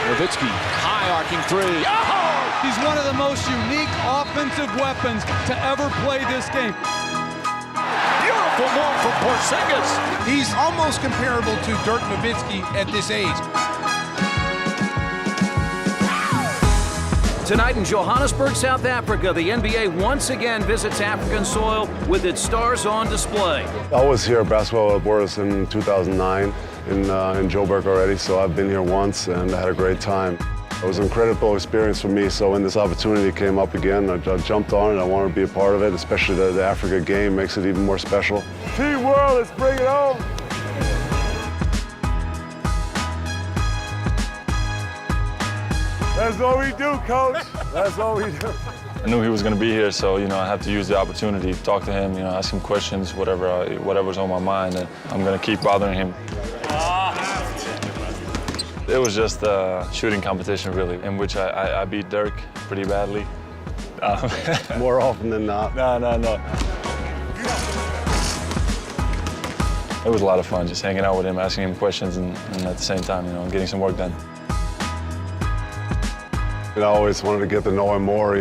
Nowitzki, high arcing three. Oh! He's one of the most unique offensive weapons to ever play this game. Beautiful move from Porzingis. He's almost comparable to Dirk Nowitzki at this age. Tonight in Johannesburg, South Africa, the NBA once again visits African soil with its stars on display. I was here at Basketball at Boris in 2009 in Joburg already, so I've been here once and I had a great time. It was an incredible experience for me, so when this opportunity came up again, I jumped on it. I wanted to be a part of it, especially the Africa game makes it even more special. Team World, let's bring it home! That's what we do, Coach. That's what we do. I knew he was going to be here, so I had to use the opportunity to talk to him, ask him questions, whatever's on my mind, and I'm going to keep bothering him. It was just a shooting competition, really, in which I beat Dirk pretty badly. More often than not. No. It was a lot of fun, just hanging out with him, asking him questions, and at the same time, getting some work done. I always wanted to get to know him more,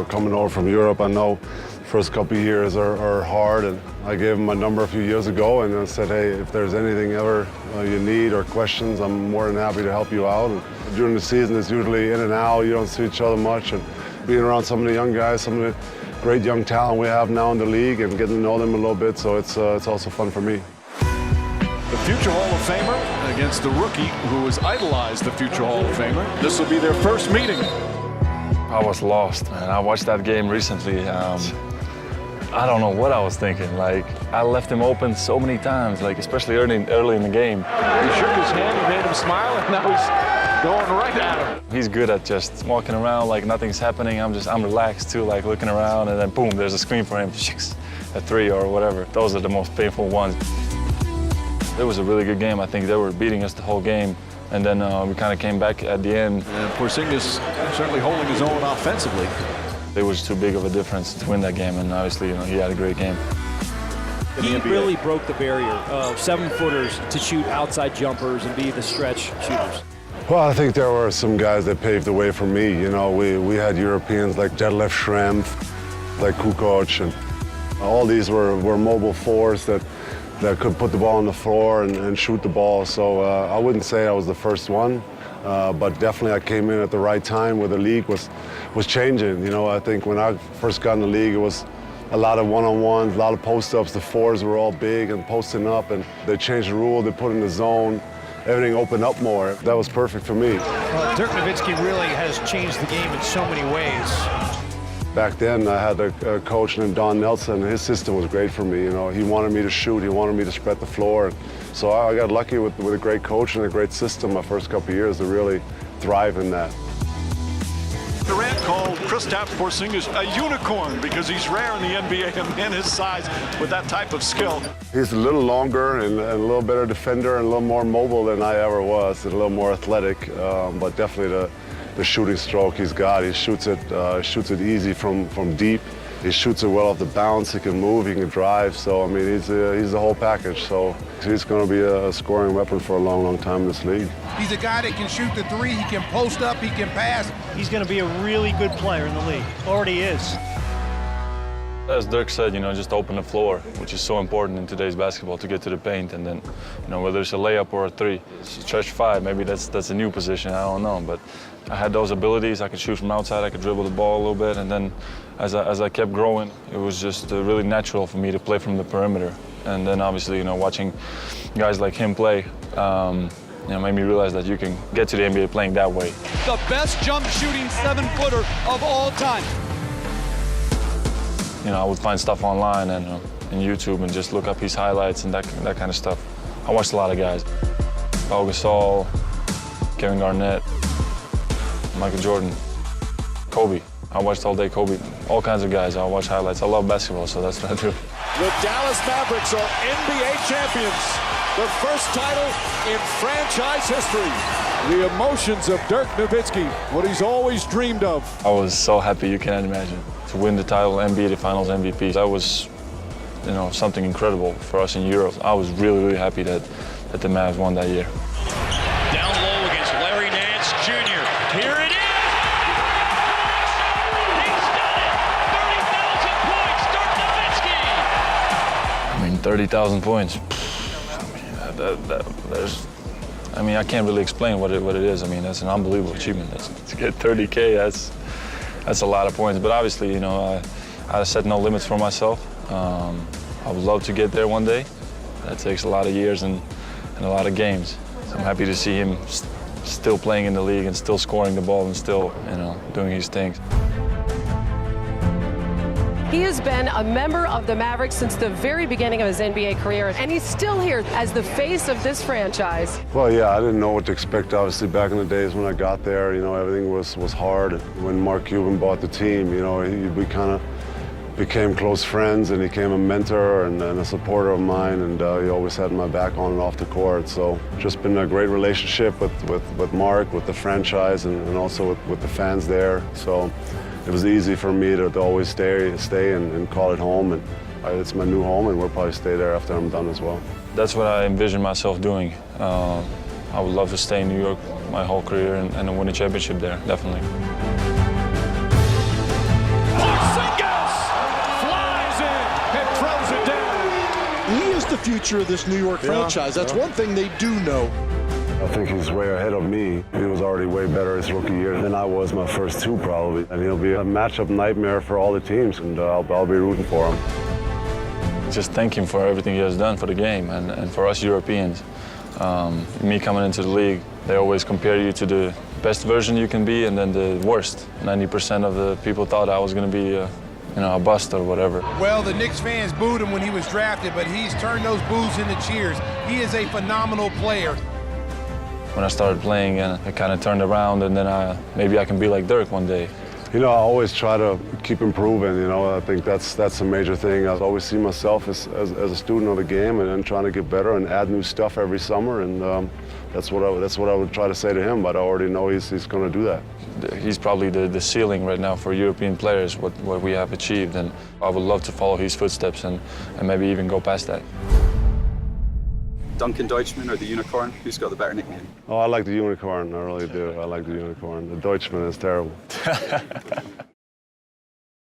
coming over from Europe, I know first couple of years are hard, and I gave him my number a few years ago and I said, hey, if there's anything ever you need or questions, I'm more than happy to help you out. And during the season, it's usually in and out, you don't see each other much, and being around some of the young guys, some of the great young talent we have now in the league and getting to know them a little bit, so it's also fun for me. The future Hall of Famer against the rookie who has idolized the future Hall of Famer. This will be their first meeting. I was lost, man. I watched that game recently. I don't know what I was thinking. I left him open so many times, especially early in the game. He shook his hand, he made him smile, and now he's going right at him. He's good at just walking around like nothing's happening. I'm relaxed too, looking around, and then boom, there's a screen for him. A three or whatever. Those are the most painful ones. It was a really good game. I think they were beating us the whole game. And then we kind of came back at the end. And Porzingis certainly holding his own offensively. It was too big of a difference to win that game, and obviously, he had a great game. He really broke the barrier of 7-footers to shoot outside jumpers and be the stretch shooters. Well, I think there were some guys that paved the way for me. We had Europeans like Detlef Schrempf, like Kukoc, and all these were mobile fours that could put the ball on the floor and shoot the ball. So I wouldn't say I was the first one, but definitely I came in at the right time where the league was changing. I think when I first got in the league, it was a lot of one-on-ones, a lot of post-ups. The fours were all big and posting up, and they changed the rule. They put in the zone. Everything opened up more. That was perfect for me. Dirk Nowitzki really has changed the game in so many ways. Back then, I had a coach named Don Nelson, and his system was great for me. He wanted me to shoot, he wanted me to spread the floor. So I got lucky with a great coach and a great system my first couple of years to really thrive in that. Durant called Kristaps Porzingis a unicorn because he's rare in the NBA, a man his size with that type of skill. He's a little longer and a little better defender and a little more mobile than I ever was, and a little more athletic, but definitely the shooting stroke he's got. He shoots it easy from deep. He shoots it well off the bounce. He can move, he can drive. So, I mean, he's the whole package. So he's going to be a scoring weapon for a long, long time in this league. He's a guy that can shoot the three, he can post up, he can pass. He's going to be a really good player in the league. Already is. As Dirk said, just open the floor, which is so important in today's basketball to get to the paint. And then, whether it's a layup or a three, stretch five, maybe that's a new position, I don't know. But I had those abilities. I could shoot from outside, I could dribble the ball a little bit. And then as I kept growing, it was just really natural for me to play from the perimeter. And then obviously, watching guys like him play, made me realize that you can get to the NBA playing that way. The best jump shooting 7-footer of all time. I would find stuff online and in YouTube and just look up his highlights and that kind of stuff. I watched a lot of guys. Pau Gasol, Kevin Garnett, Michael Jordan, Kobe. I watched all day Kobe. All kinds of guys. I watch highlights. I love basketball, so that's what I do. The Dallas Mavericks are NBA champions. The first title in franchise history. The emotions of Dirk Nowitzki, what he's always dreamed of. I was so happy you can't imagine. To win the title, NBA Finals MVP, that was, something incredible for us in Europe. I was really, really happy that the Mavs won that year. Down low against Larry 30,000 points. I can't really explain what it is. I mean, that's an unbelievable achievement. To get 30K, that's a lot of points. But obviously, you know, I set no limits for myself. I would love to get there one day. That takes a lot of years and a lot of games. So I'm happy to see him still playing in the league and still scoring the ball and still, you know, doing his things. He has been a member of the Mavericks since the very beginning of his NBA career, and he's still here as the face of this franchise. Well, yeah, I didn't know what to expect, obviously, back in the days when I got there. You know, everything was hard. When Mark Cuban bought the team, you know, we kind of became close friends, and he became a mentor and a supporter of mine, and he always had my back on and off the court. So just been a great relationship with Mark, with the franchise, and also with the fans there. So it was easy for me to always stay and call it home, and it's my new home, and we'll probably stay there after I'm done as well. That's what I envision myself doing. I would love to stay in New York my whole career and win a championship there, definitely. Porzingis flies in and throws it down. He is the future of this New York franchise. That's one thing they do know. I think he's way ahead of me. He was already way better his rookie year than I was my first two, probably. And he'll be a matchup nightmare for all the teams, and I'll be rooting for him. Just thank him for everything he has done for the game and for us Europeans. Me coming into the league, they always compare you to the best version you can be and then the worst. 90% of the people thought I was going to be a bust or whatever. Well, the Knicks fans booed him when he was drafted, but he's turned those boos into cheers. He is a phenomenal player. When I started playing, it kind of turned around, and then maybe I can be like Dirk one day. You know, I always try to keep improving. You know, I think that's a major thing. I always see myself as a student of the game and trying to get better and add new stuff every summer. And that's what I would try to say to him. But I already know he's going to do that. He's probably the ceiling right now for European players. What we have achieved, and I would love to follow his footsteps and maybe even go past that. Duncan Deutschman or the Unicorn? Who's got the better nickname? Oh, I like the Unicorn. I really do. I like the Unicorn. The Deutschman is terrible.